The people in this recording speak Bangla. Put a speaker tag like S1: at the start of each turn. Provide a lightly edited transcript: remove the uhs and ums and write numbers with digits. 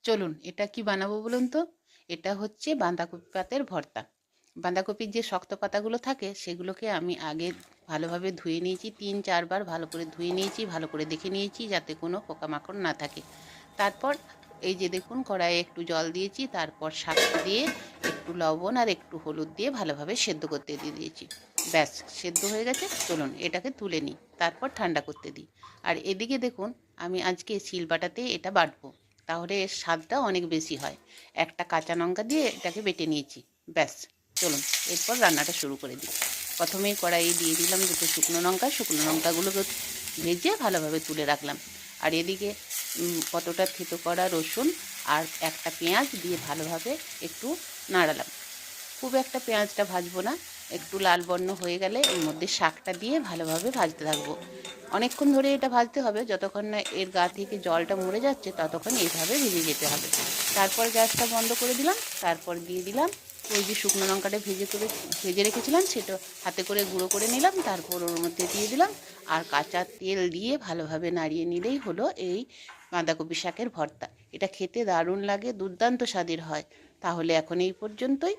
S1: চলুন এটা কি বানাবো বলুন তো। এটা হচ্ছে বাঁধাকপি পাতের ভর্তা। বাঁধাকপির যে শক্ত পাতাগুলো থাকে সেগুলোকে আমি আগে ভালোভাবে ধুয়ে নিয়েছি, 3-4 বার ভালো করে ধুয়ে নিয়েছি, ভালো করে দেখে নিয়েছি যাতে কোনো পোকামাকড় না থাকে। তারপর এই যে দেখুন কড়াইয়ে একটু জল দিয়েছি, তারপর শাকটা দিয়ে একটু লবণ আর একটু হলুদ দিয়ে ভালোভাবে সেদ্ধ করতে দিয়ে দিয়েছি। ব্যাস, সেদ্ধ হয়ে গেছে। চলুন এটাকে তুলে নিই, তারপর ঠান্ডা করতে দিই। আর এদিকে দেখুন আমি আজকে শিলবাটাতে এটা বাটবো, তাহলে এর স্বাদটা অনেক বেশি হয়। একটা কাঁচা লঙ্কা দিয়ে এটাকে বেটে নিয়েছি। ব্যাস, চলুন এরপর রান্নাটা শুরু করে দিই। প্রথমেই কড়াইয়ে দিয়ে দিলাম দুটো শুকনো লঙ্কা। শুকনো লঙ্কাগুলোকে ভেজে ভালোভাবে তুলে রাখলাম। আর এদিকে কতটা থেতো করা রসুন আর একটা পেঁয়াজ দিয়ে ভালোভাবে একটু নাড়ালাম। খুব একটা পেঁয়াজটা ভাজবো না, একটু লাল বর্ণ হয়ে গেলে এর মধ্যে শাকটা দিয়ে ভালোভাবে ভাজতে থাকবো। অনেকক্ষণ ধরে এটা ভাজতে হবে, যতক্ষণ না এর গা থেকে জলটা মরে যাচ্ছে ততক্ষণ এইভাবে ভেজে যেতে হবে। তারপর গ্যাসটা বন্ধ করে দিলাম, তারপর দিয়ে দিলাম ওই যে শুকনো লঙ্কাটা ভেজে রেখেছিলাম, সেটা হাতে করে গুঁড়ো করে নিলাম, তারপর ওর মধ্যে দিয়ে দিলাম। আর কাঁচা তেল দিয়ে ভালোভাবে নাড়িয়ে নিলেই হলো এই বাঁধাকপি শাকের ভর্তা। এটা খেতে দারুণ লাগে, দুর্দান্ত স্বাদের হয়। তাহলে এখন এই পর্যন্তই।